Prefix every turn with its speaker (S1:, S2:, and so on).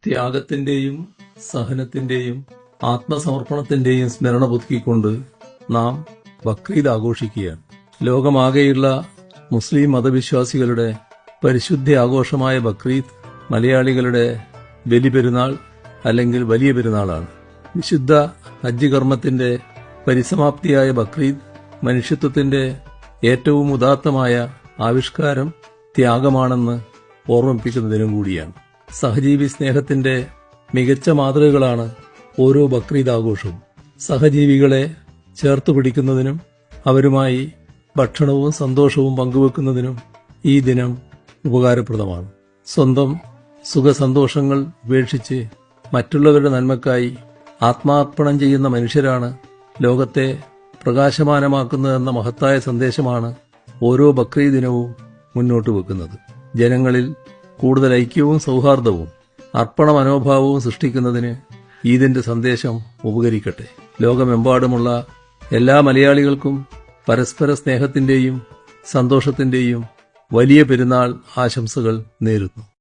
S1: ത്യാഗത്തിന്റെയും സഹനത്തിന്റെയും ആത്മസമർപ്പണത്തിന്റെയും സ്മരണ പുതുക്കിക്കൊണ്ട് നാം ബക്രീദ് ആഘോഷിക്കുകയാണ്. ലോകമാകെയുള്ള മുസ്ലിം മതവിശ്വാസികളുടെ പരിശുദ്ധ ആഘോഷമായ ബക്രീദ് മലയാളികളുടെ ബലിപെരുന്നാൾ അല്ലെങ്കിൽ വലിയ പെരുന്നാളാണ്. വിശുദ്ധ ഹജ്ജ് കർമ്മത്തിന്റെ പരിസമാപ്തിയായ ബക്രീദ് മനുഷ്യത്വത്തിന്റെ ഏറ്റവും ഉദാത്തമായ ആവിഷ്കാരം ത്യാഗമാണെന്ന് ഓർമ്മിപ്പിക്കുന്ന ദിനം കൂടിയാണ്. സഹജീവി സ്നേഹത്തിന്റെ മികച്ച മാതൃകകളാണ് ഓരോ ബക്രീദ് ആഘോഷവും. സഹജീവികളെ ചേർത്തു പിടിക്കുന്നതിനും അവരുമായി ഭക്ഷണവും സന്തോഷവും പങ്കുവെക്കുന്നതിനും ഈ ദിനം ഉപകാരപ്രദമാണ്. സ്വന്തം സുഖസന്തോഷങ്ങൾ ഉപേക്ഷിച്ച് മറ്റുള്ളവരുടെ നന്മക്കായി ആത്മാർപ്പണം ചെയ്യുന്ന മനുഷ്യരാണ് ലോകത്തെ പ്രകാശമാനമാക്കുന്നതെന്ന മഹത്തായ സന്ദേശമാണ് ഓരോ ബക്രീദ് ദിനവും മുന്നോട്ട് വെക്കുന്നത്. ജനങ്ങളിൽ കൂടുതൽ ഐക്യവും സൗഹാർദ്ദവും അർപ്പണ മനോഭാവവും സൃഷ്ടിക്കുന്നതിന് ഈദിന്റെ സന്ദേശം ഉപകരിക്കട്ടെ. ലോകമെമ്പാടുമുള്ള എല്ലാ മലയാളികൾക്കും പരസ്പര സ്നേഹത്തിന്റെയും സന്തോഷത്തിന്റെയും വലിയ പെരുന്നാൾ ആശംസകൾ നേരുന്നു.